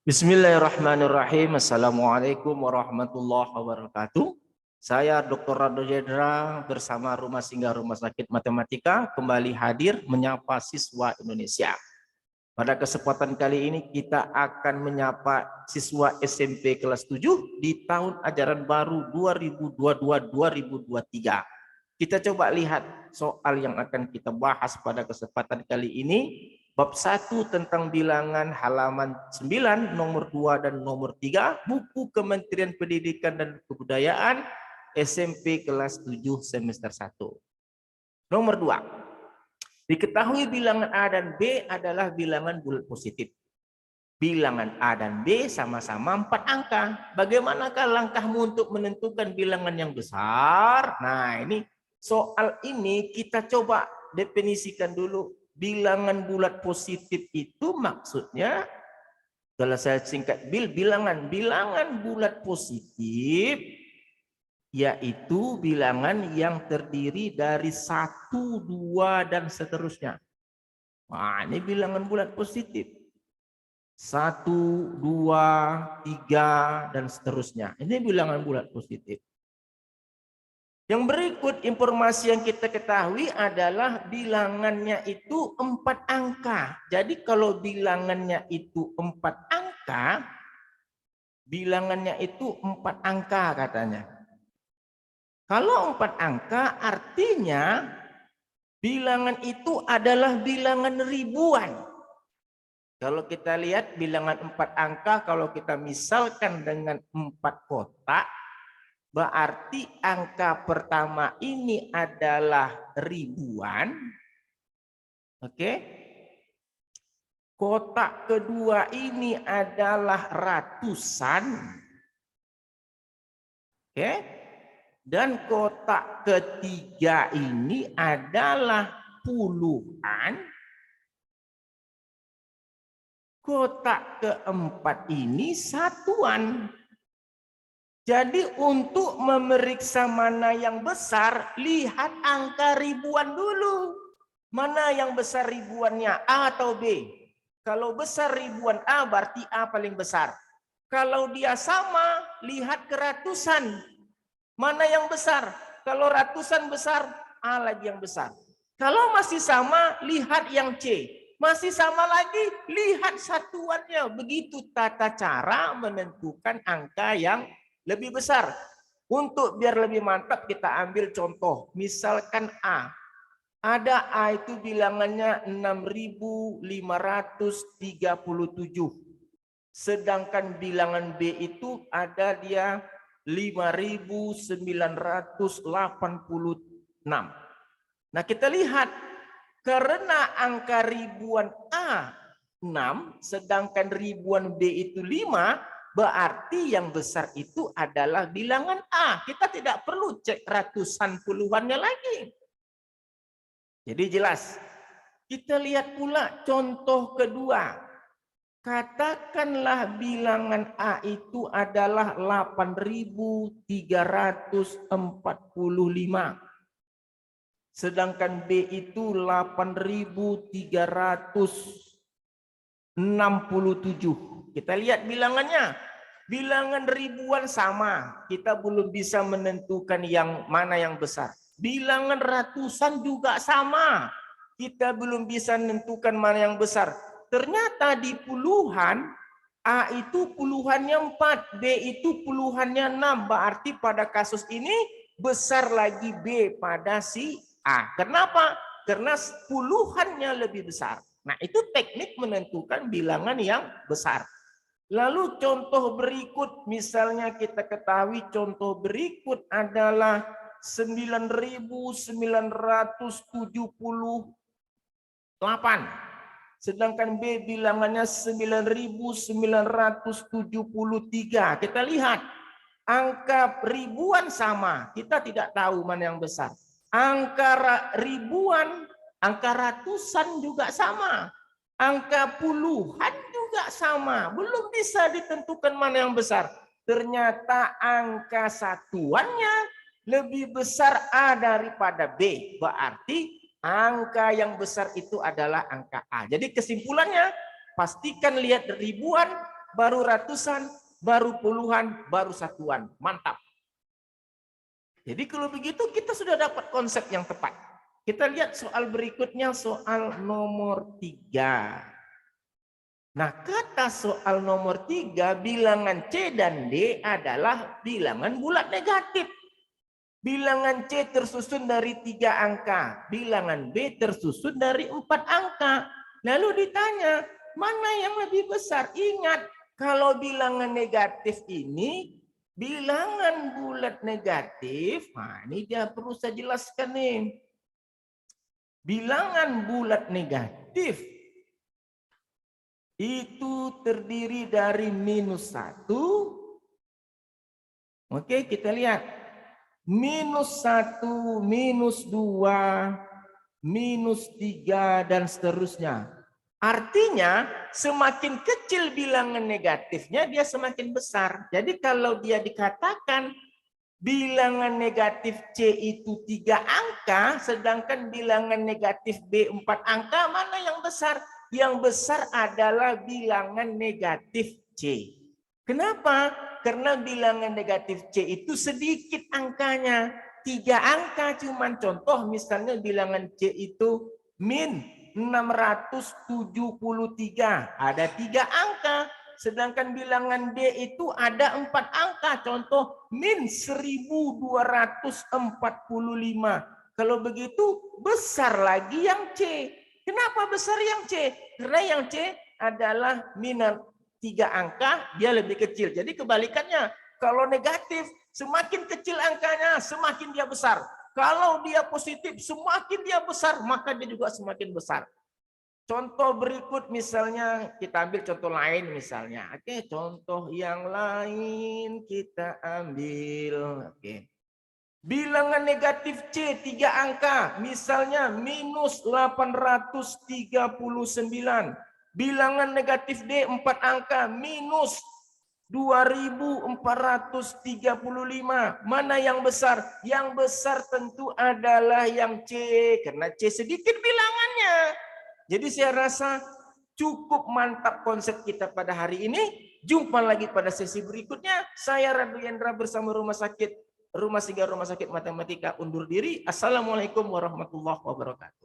Bismillahirrahmanirrahim. Assalamualaikum warahmatullahi wabarakatuh. Saya Dr. Rado Jedra bersama Rumah Singgah Rumah Sakit Matematika kembali hadir menyapa siswa Indonesia. Pada kesempatan kali ini kita akan menyapa siswa SMP kelas 7 di tahun ajaran baru 2022-2023. Kita coba lihat soal yang akan kita bahas pada kesempatan kali ini. Bab 1 tentang bilangan halaman 9, nomor 2 dan nomor 3, buku Kementerian Pendidikan dan Kebudayaan SMP kelas 7 semester 1. Nomor 2. Diketahui bilangan A dan B adalah bilangan bulat positif. Bilangan A dan B sama-sama 4 angka. Bagaimanakah langkahmu untuk menentukan bilangan yang besar? Nah, ini soal ini kita coba definisikan dulu. Bilangan bulat positif itu maksudnya, kalau saya singkat bilangan bulat positif yaitu bilangan yang terdiri dari 1, 2 dan seterusnya. Nah, ini bilangan bulat positif. 1, 2, 3 dan seterusnya. Ini bilangan bulat positif. Yang berikut informasi yang kita ketahui adalah bilangannya itu 4 angka. Jadi kalau bilangannya itu 4 angka, bilangannya itu 4 angka katanya. Kalau 4 angka artinya bilangan itu adalah bilangan ribuan. Kalau kita lihat bilangan 4 angka, kalau kita misalkan dengan 4 kotak, berarti angka pertama ini adalah ribuan. Oke. Kotak kedua ini adalah ratusan. Oke. Dan kotak ketiga ini adalah puluhan. Kotak keempat ini satuan. Jadi untuk memeriksa mana yang besar, lihat angka ribuan dulu. Mana yang besar ribuannya, A atau B? Kalau besar ribuan A, berarti A paling besar. Kalau dia sama, lihat ke ratusan. Mana yang besar? Kalau ratusan besar, A lagi yang besar. Kalau masih sama, lihat yang C. Masih sama lagi, lihat satuannya. Begitu tata cara menentukan angka yang lebih besar. Untuk biar lebih mantap kita ambil contoh. Misalkan A. Ada A itu bilangannya 6.537. Sedangkan bilangan B itu ada dia 5.986. Nah kita lihat. Karena angka ribuan A 6, sedangkan ribuan B itu 5, berarti yang besar itu adalah bilangan A. Kita tidak perlu cek ratusan puluhannya lagi. Jadi jelas. Kita lihat pula contoh kedua. Katakanlah bilangan A itu adalah 8.345. Sedangkan B itu 8.367. Kita lihat bilangannya. Bilangan ribuan sama. Kita belum bisa menentukan yang mana yang besar. Bilangan ratusan juga sama. Kita belum bisa menentukan mana yang besar. Ternyata di puluhan, A itu puluhannya 4, B itu puluhannya 6. Berarti pada kasus ini besar lagi B pada si A. Kenapa? Karena puluhannya lebih besar. Nah, itu teknik menentukan bilangan yang besar. Lalu contoh berikut, misalnya kita ketahui contoh berikut adalah 9.978. Sedangkan B bilangannya 9.973. Kita lihat, angka ribuan sama, kita tidak tahu mana yang besar. Angka ribuan, angka ratusan juga sama. Angka puluhan juga sama. Belum bisa ditentukan mana yang besar. Ternyata angka satuannya lebih besar A daripada B. Berarti angka yang besar itu adalah angka A. Jadi kesimpulannya, pastikan lihat ribuan, baru ratusan, baru puluhan, baru satuan. Mantap. Jadi kalau begitu kita sudah dapat konsep yang tepat. Kita lihat soal berikutnya, soal nomor 3. Nah, kata soal nomor 3, bilangan C dan D adalah bilangan bulat negatif. Bilangan C tersusun dari 3 angka, bilangan B tersusun dari 4 angka. Lalu ditanya, mana yang lebih besar? Ingat, kalau bilangan negatif ini, bilangan bulat negatif, nah ini dia perlu saya jelaskan nih. Bilangan bulat negatif itu terdiri dari -1. Oke, kita lihat. -1, -2, -3, dan seterusnya. Artinya, semakin kecil bilangan negatifnya, dia semakin besar. Jadi kalau dia dikatakan bilangan negatif C itu 3 angka, sedangkan bilangan negatif B 4 angka, mana yang besar? Yang besar adalah bilangan negatif C. Kenapa? Karena bilangan negatif C itu sedikit angkanya. 3 angka cuman. Contoh misalnya bilangan C itu -673. Ada 3 angka. Sedangkan bilangan D itu ada 4 angka. Contoh -1245. Kalau begitu besar lagi yang C. Kenapa besar yang C? Karena yang C adalah -3 angka, dia lebih kecil. Jadi kebalikannya, kalau negatif, semakin kecil angkanya, semakin dia besar. Kalau dia positif, semakin dia besar, maka dia juga semakin besar. Contoh berikut misalnya, kita ambil contoh lain misalnya. Oke, contoh yang lain kita ambil. Oke. Bilangan negatif C 3 angka, misalnya -839. Bilangan negatif D 4 angka, -2435. Mana yang besar? Yang besar tentu adalah yang C, karena C sedikit bilangannya. Jadi saya rasa cukup mantap konsep kita pada hari ini. Jumpa lagi pada sesi berikutnya. Saya Radu Yendra bersama Rumah Singgah Rumah Sakit Matematika undur diri. Assalamualaikum warahmatullahi wabarakatuh.